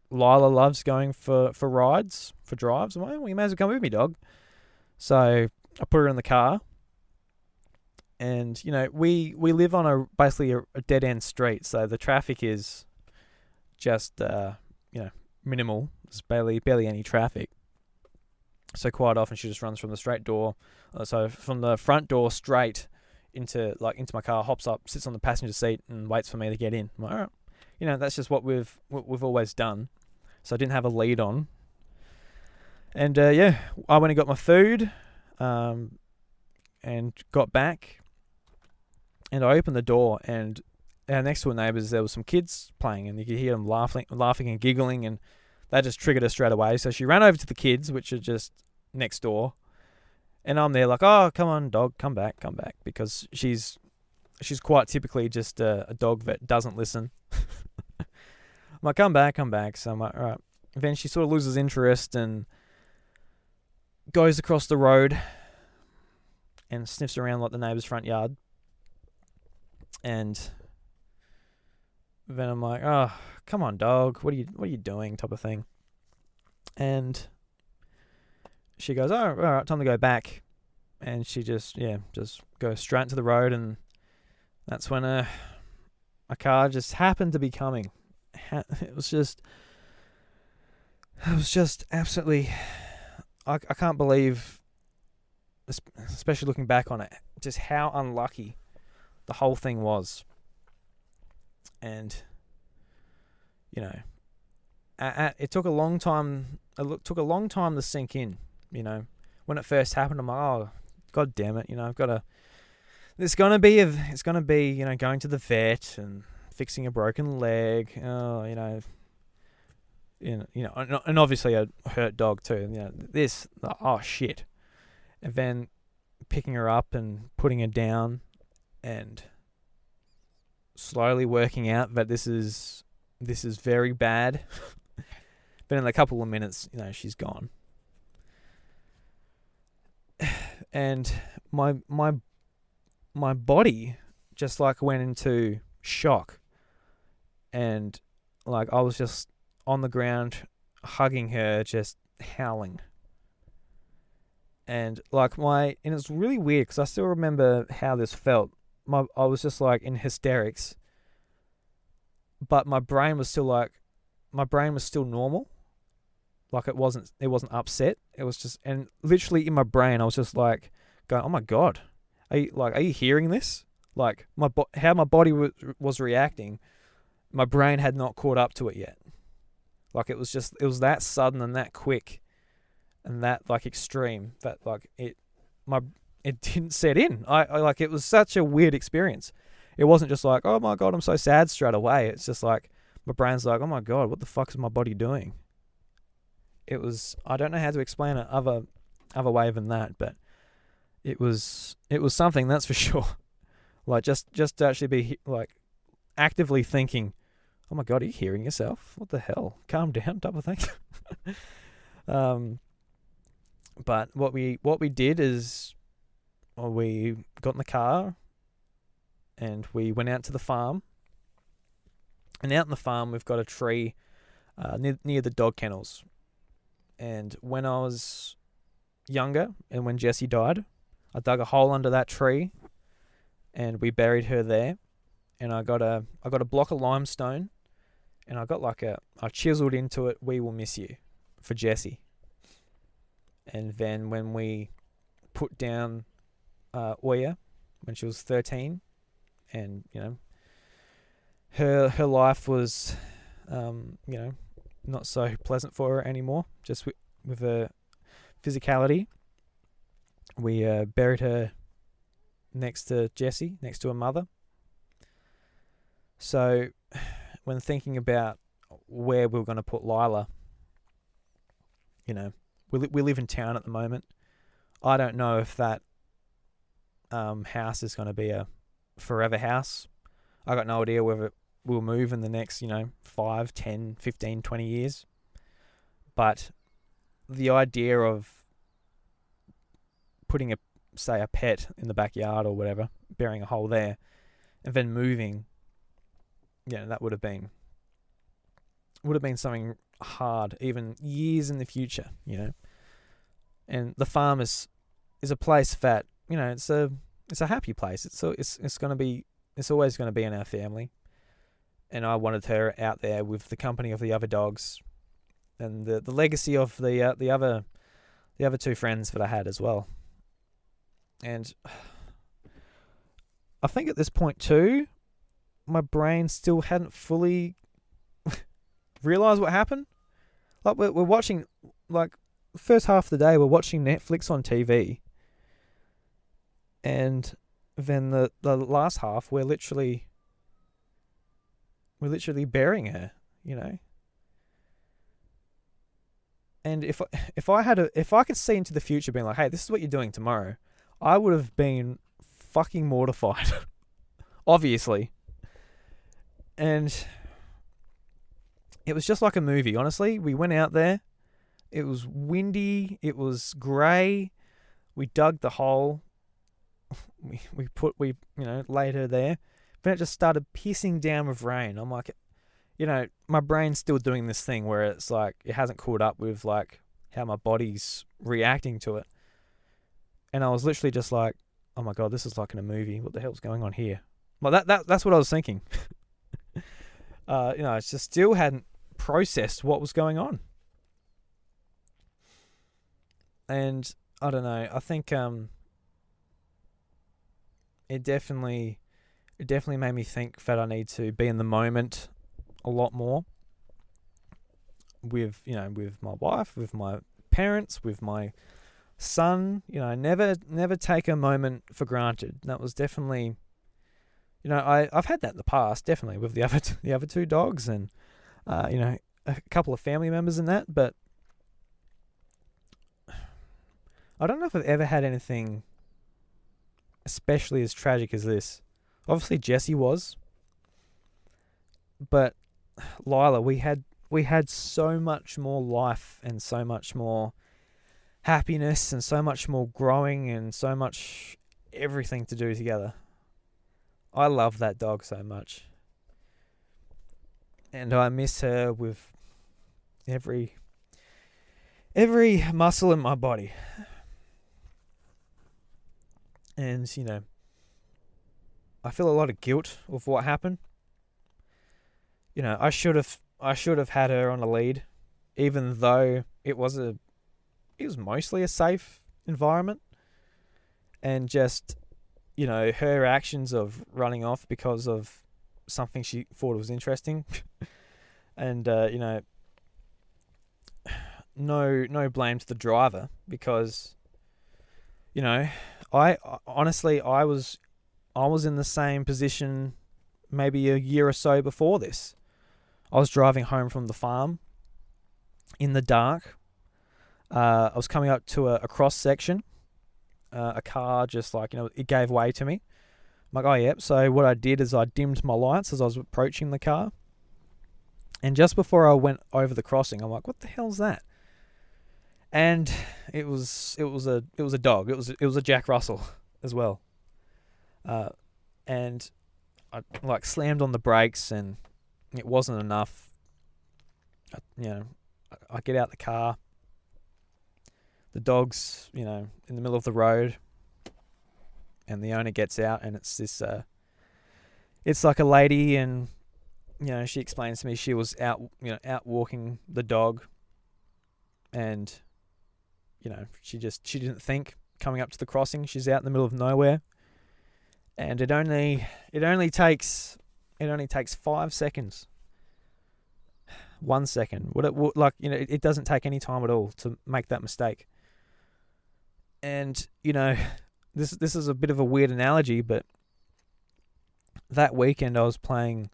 Lyla loves going for rides, for drives. I'm like, well, you may as well come with me, dog. So I put her in the car. And, we live on basically a dead-end street, so the traffic is just, minimal. There's barely any traffic. So quite often she just runs from the straight door. So from the front door straight into my car, hops up, sits on the passenger seat, and waits for me to get in. I'm like, all right. That's just what we've always done. So I didn't have a lead on. And I went and got my food, and got back. And I opened the door, and next to our neighbours there was some kids playing, and you could hear them laughing and giggling, and that just triggered her straight away. So she ran over to the kids, which are just next door, and I'm there like, oh, come on, dog, come back, because she's quite typically just a dog that doesn't listen. I'm like, come back. So I'm like, all right. Then she sort of loses interest and goes across the road and sniffs around like the neighbour's front yard. And then I'm like, oh, come on, dog. What are you doing? Type of thing. And she goes, oh, all right, time to go back. And she just goes straight into the road. And that's when a car just happened to be coming. It was just absolutely, I can't believe, especially looking back on it, just how unlucky the whole thing was. And it took a long time. It took a long time to sink in. When it first happened, I'm like, oh, god damn it! I've got to. It's gonna be going to the vet and fixing a broken leg. Oh, and obviously a hurt dog too. Oh shit, and then picking her up and putting her down, and slowly working out that this is very bad. But in a couple of minutes, she's gone. And my body just went into shock, and I was just on the ground hugging her, just howling. And and it's really weird because I still remember how this felt. I was just in hysterics, but my brain was still normal. It wasn't upset. It was just, and literally in my brain, I was just going, oh my God, are you hearing this? How my body was reacting, my brain had not caught up to it yet. It was that sudden and that quick and that extreme that it didn't set in. I it was such a weird experience. It wasn't just oh my God, I'm so sad straight away. It's just my brain's oh my God, what the fuck is my body doing? It was, I don't know how to explain it other way than that, but it was something, that's for sure. Just to actually be actively thinking, oh my God, are you hearing yourself? What the hell? Calm down, type of thing. But what we did is, we got in the car and we went out to the farm. And out in the farm, we've got a tree near the dog kennels. And when I was younger, and when Jessie died, I dug a hole under that tree, and we buried her there. And I got a block of limestone, and I got I chiseled into it, "We will miss you," for Jessie. And then when we put down Oya, when she was 13, and her life was not so pleasant for her anymore, just with her physicality, we buried her next to Jessie, next to her mother. So when thinking about where we were going to put Lyla, we live in town at the moment. I don't know if that house is going to be a forever house. I got no idea whether we'll move in the next 5, 10, 15, 20 years. But the idea of putting a pet in the backyard or whatever, burying a hole there, and then moving, that would have been something hard, even years in the future, And the farm is a place that, it's a happy place. It's always going to be in our family. And I wanted her out there with the company of the other dogs and the legacy of the other two friends that I had as well. And I think at this point too, my brain still hadn't fully realized what happened. Like we're watching, like the first half of the day, we're watching Netflix on TV, and then the last half, we're literally burying her, And if I could see into the future, being like, hey, this is what you're doing tomorrow, I would have been fucking mortified, obviously. And it was just like a movie, honestly. We went out there. It was windy. It was grey. We dug the hole. We laid her there. Then it just started pissing down with rain. I'm like, my brain's still doing this thing where it's like it hasn't caught up with like how my body's reacting to it. And I was literally just like, oh my God, this is like in a movie. What the hell's going on here? Well, that's what I was thinking. I just still hadn't processed what was going on. And I don't know. I think it definitely made me think that I need to be in the moment a lot more with my wife, with my parents, with my son. Never take a moment for granted. That was definitely, I've had that in the past, definitely with the other two dogs and a couple of family members and that, but I don't know if I've ever had anything especially as tragic as this. Obviously Jessie was, but Lyla, we had so much more life and so much more happiness and so much more growing and so much everything to do together. I love that dog so much. And I miss her with every muscle in my body. And, I feel a lot of guilt of what happened. I should have had her on a lead, even though it was mostly a safe environment. And just, her actions of running off because of something she thought was interesting. And, no blame to the driver because, I honestly, I was in the same position maybe a year or so before this. I was driving home from the farm in the dark. I was coming up to a cross section. A car just it gave way to me. I'm like, oh, yep. So what I did is I dimmed my lights as I was approaching the car. And just before I went over the crossing, I'm like, what the hell's that? And it was a dog. It was a Jack Russell as well. And I slammed on the brakes and it wasn't enough. I get out the car. The dog's, in the middle of the road, and the owner gets out, and it's this, it's like a lady, and, she explains to me she was out walking the dog, and, she didn't think coming up to the crossing. She's out in the middle of nowhere, and it only takes 5 seconds. 1 second. It doesn't take any time at all to make that mistake. And, this is a bit of a weird analogy, but that weekend I was playing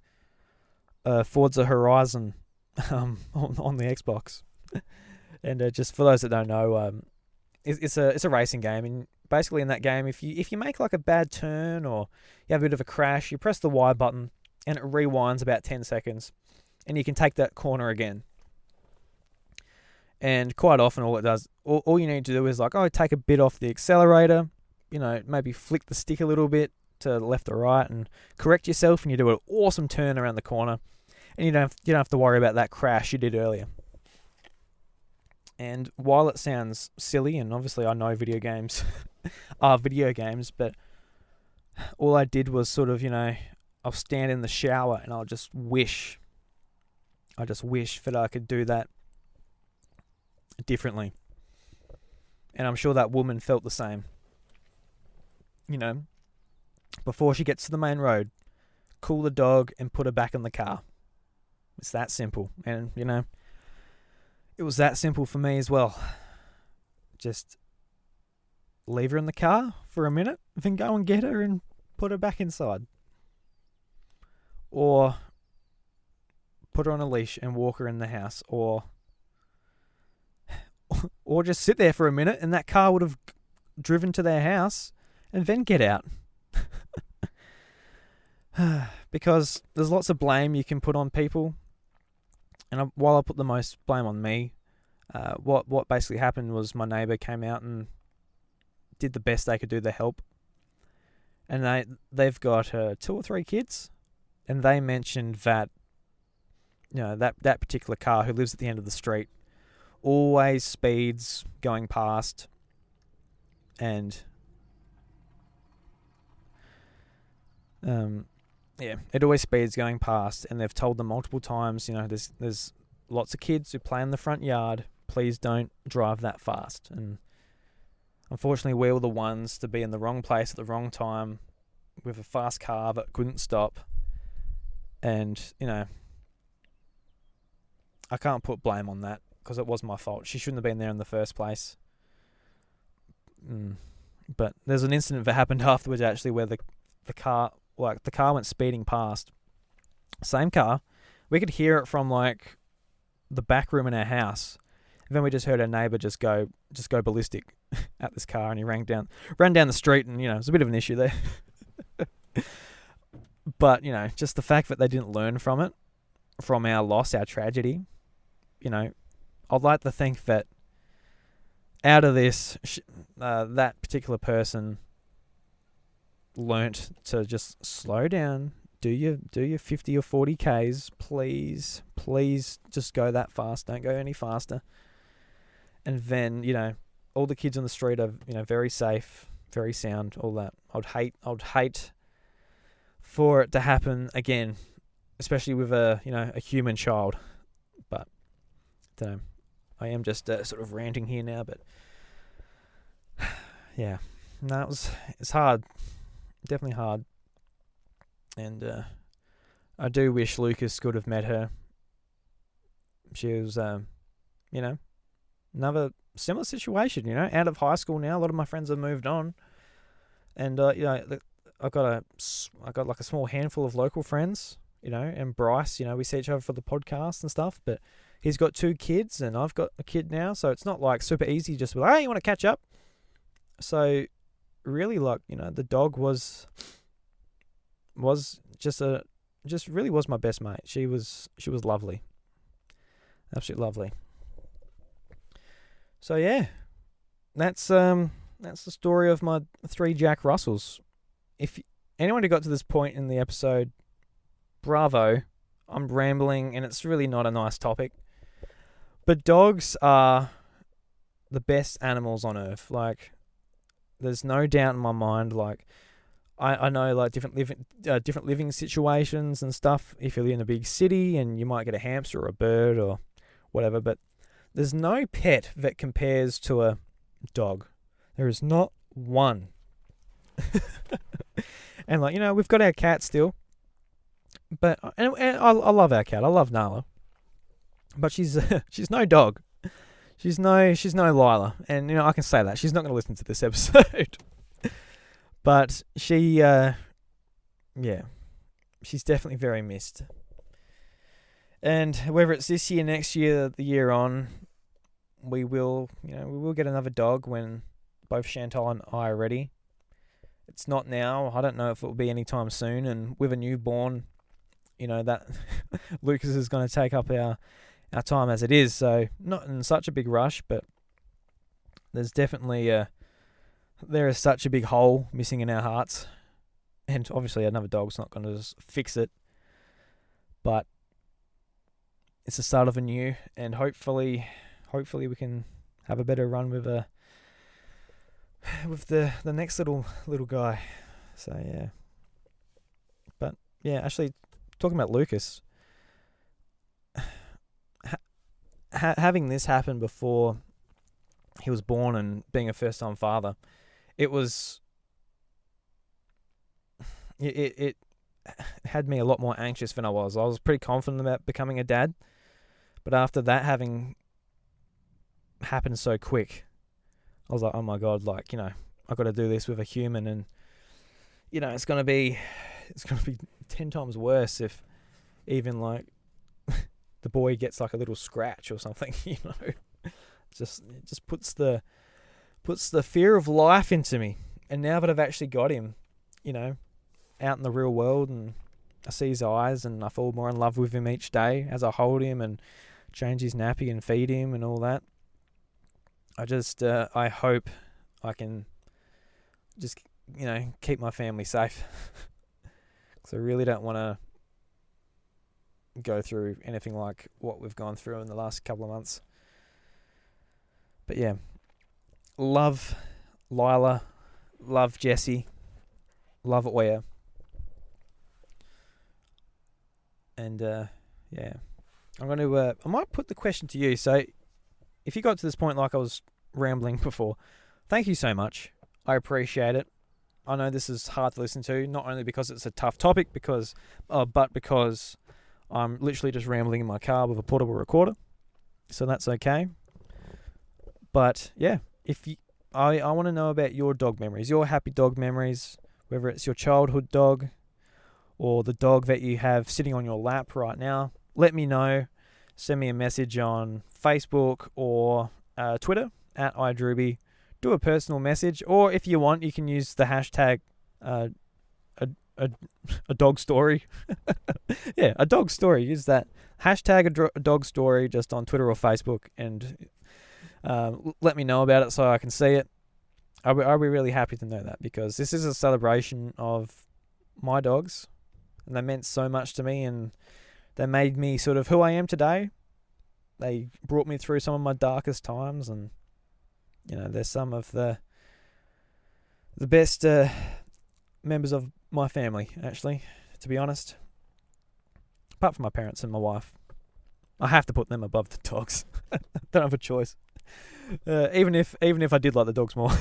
Forza Horizon on the Xbox. And just for those that don't know, it's a racing game, and basically in that game, if you make like a bad turn or you have a bit of a crash, you press the Y button and it rewinds about 10 seconds, and you can take that corner again. And quite often all it does, all you need to do is take a bit off the accelerator, maybe flick the stick a little bit to left or right and correct yourself, and you do an awesome turn around the corner, and you don't have to worry about that crash you did earlier. And while it sounds silly, and obviously I know video games are video games, but all I did was sort of, I'll stand in the shower and I'll just wish that I could do that differently. And I'm sure that woman felt the same. Before she gets to the main road, cool the dog and put her back in the car. It's that simple. And, it was that simple for me as well. Just leave her in the car for a minute, then go and get her and put her back inside. Or put her on a leash and walk her in the house. Or just sit there for a minute, and that car would have driven to their house and then get out. Because there's lots of blame you can put on people. And while I put the most blame on me, what basically happened was my neighbour came out and did the best they could do to help. And they've got 2 or 3 kids, and they mentioned that that particular car who lives at the end of the street always speeds going past, and it always speeds going past, and they've told them multiple times, there's lots of kids who play in the front yard, please don't drive that fast. And unfortunately, we were the ones to be in the wrong place at the wrong time with a fast car that couldn't stop. And, I can't put blame on that because it was my fault. She shouldn't have been there in the first place. But there's an incident that happened afterwards, actually, where the car went speeding past. Same car. We could hear it from the back room in our house. And then we just heard our neighbour just go ballistic at this car, and he ran down the street, and it was a bit of an issue there. But just the fact that they didn't learn from it, from our loss, our tragedy. I'd like to think that out of this, that particular person learnt to just slow down, do your 50 or 40 Ks, please just go that fast, don't go any faster. And then, all the kids on the street are, very safe, very sound, all that. I'd hate for it to happen again, especially with a human child. But I don't know. I am just sort of ranting here now, but yeah, no, it's hard, definitely hard. And I do wish Lucas could have met her. She was, another similar situation, out of high school now. A lot of my friends have moved on, and I got like a small handful of local friends, and Bryce, we see each other for the podcast and stuff, but he's got 2 kids and I've got a kid now, so it's not super easy just to be like, hey, you want to catch up? So really, the dog was just really was my best mate. She was lovely. Absolutely lovely. So yeah, that's the story of my 3 Jack Russells. If anyone who got to this point in the episode, bravo. I'm rambling, and it's really not a nice topic. But dogs are the best animals on earth. There's no doubt in my mind. I know different living situations and stuff. If you live in a big city and you might get a hamster or a bird or whatever, but there's no pet that compares to a dog. There is not one. And we've got our cat still, but and I love our cat. I love Lyla, but she's no dog. She's no Lyla, and I can say that she's not going to listen to this episode. But she, she's definitely very missed. And whether it's this year, next year, the year on, we will get another dog when both Chantelle and I are ready. It's not now. I don't know if it will be anytime soon. And with a newborn, that Lucas is going to take up our time as it is. So not in such a big rush, but there's definitely there is such a big hole missing in our hearts. And obviously another dog's not going to just fix it. But it's the start of a new, and hopefully we can have a better run with the next little guy. So yeah. But yeah, actually talking about Lucas, having this happen before he was born and being a first time father, it had me a lot more anxious than I was. I was pretty confident about becoming a dad, but after that having happened so quick, I was like, oh my God, like, I've got to do this with a human, and it's gonna be 10 times worse if even like the boy gets like a little scratch or something. It just puts the fear of life into me. And now that I've actually got him, out in the real world, and I see his eyes, and I fall more in love with him each day as I hold him and change his nappy and feed him and all that. I hope I can just, keep my family safe. Because I really don't want to go through anything like what we've gone through in the last couple of months. But yeah, love Lyla, love Jessie, love Oya. And yeah, I'm going to, I might put the question to you. So if you got to this point like I was rambling before, thank you so much. I appreciate it. I know this is hard to listen to, not only because it's a tough topic, but because I'm literally just rambling in my car with a portable recorder. So that's okay. But yeah, I want to know about your dog memories, your happy dog memories, whether it's your childhood dog or the dog that you have sitting on your lap right now. Let me know. Send me a message on Facebook or Twitter @iDruby. Do a personal message, or if you want, you can use the hashtag a dog story. Yeah, a dog story. Use that hashtag a dog story just on Twitter or Facebook, and let me know about it so I can see it. I'll be really happy to know that, because this is a celebration of my dogs, and they meant so much to me, and they made me sort of who I am today. They brought me through some of my darkest times, and they're some of the best members of my family, actually, to be honest. Apart from my parents and my wife. I have to put them above the dogs. Don't have a choice. Even if I did like the dogs more.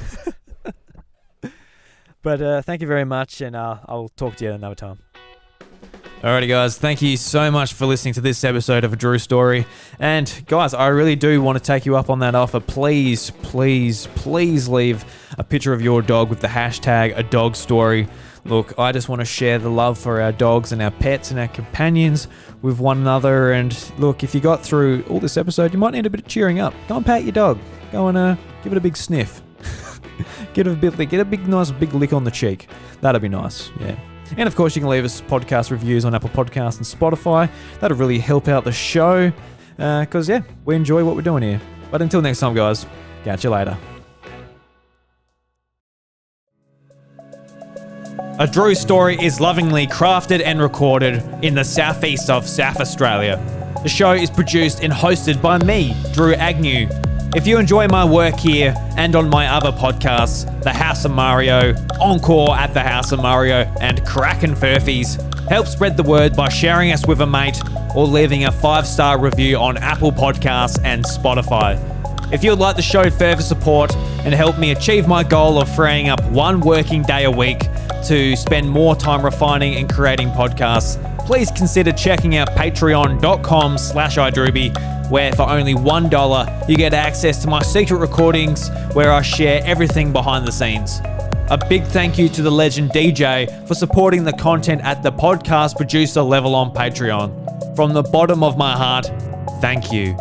But thank you very much, and I'll talk to you another time. Alrighty guys, thank you so much for listening to this episode of A Drew Story. And guys, I really do want to take you up on that offer. Please, please, please leave a picture of your dog with the hashtag A Dog Story. Look, I just want to share the love for our dogs and our pets and our companions with one another. And look, if you got through all this episode, you might need a bit of cheering up. Go and pat your dog. Go and give it a big sniff. Get a nice big lick on the cheek. That'd be nice, yeah. And of course, you can leave us podcast reviews on Apple Podcasts and Spotify. That'll really help out the show, because yeah, we enjoy what we're doing here. But until next time, guys, catch you later. A Drew Story is lovingly crafted and recorded in the southeast of South Australia. The show is produced and hosted by me, Drew Agnew. If you enjoy my work here and on my other podcasts, The House of Mario, Encore at the House of Mario, and Kraken Furfies, help spread the word by sharing us with a mate or leaving a 5-star review on Apple Podcasts and Spotify. If you would like to show further support and help me achieve my goal of freeing up one working day a week to spend more time refining and creating podcasts, please consider checking out patreon.com/iDruby, where for only $1 you get access to my secret recordings where I share everything behind the scenes. A big thank you to the legend DJ for supporting the content at the podcast producer level on Patreon. From the bottom of my heart, thank you.